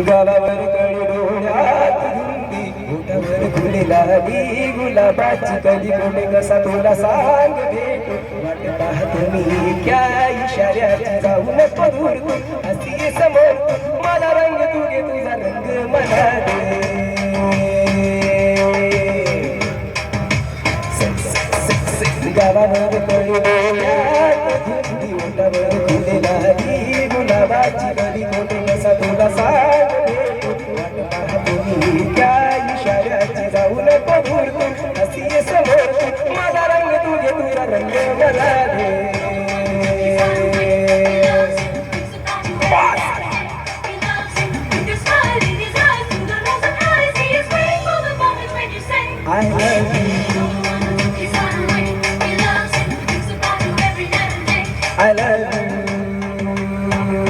गालावर कळी डोळ्यात धुंदी ओठावर फुले लाली गुलाबाची कली कोटे कसा तुला सांग भेटू वाट पाहतो मी क्या इशाऱ्याची जाऊ नको दूर तू हसी समोर मला रंग तू घे तुझा रंग मला दे गालावर कळी डोळ्यात धुंदी ओठावर फुले लाली गुलाबाची कली कोटे कसा तुला सांग जाऊ नको दूर तू हसी समोर तू माझा रंग तू घे तुझा रंग मला दे I love you I love you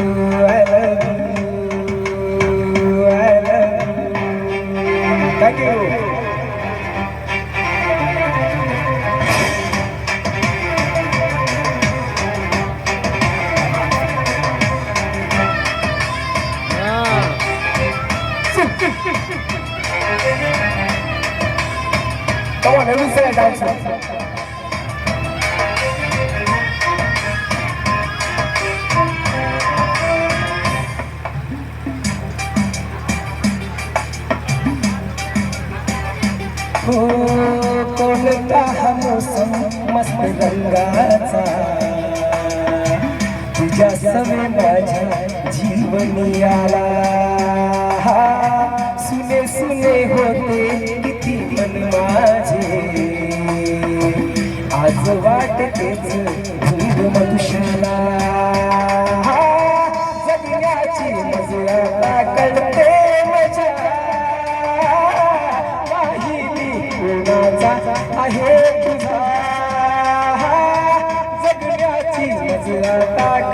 I love you I love you Thank you Come on, let me say it outside. कोणता हा मौसम मस्त रंगाचा तुझ्या सवे माझ्या जीवनी आला सुने सुने होते किती मन माझे आज वाटतेच धुंद मधुशाला जगण्याची मजा कळते मजा आहे तुझा जगण्याची मजा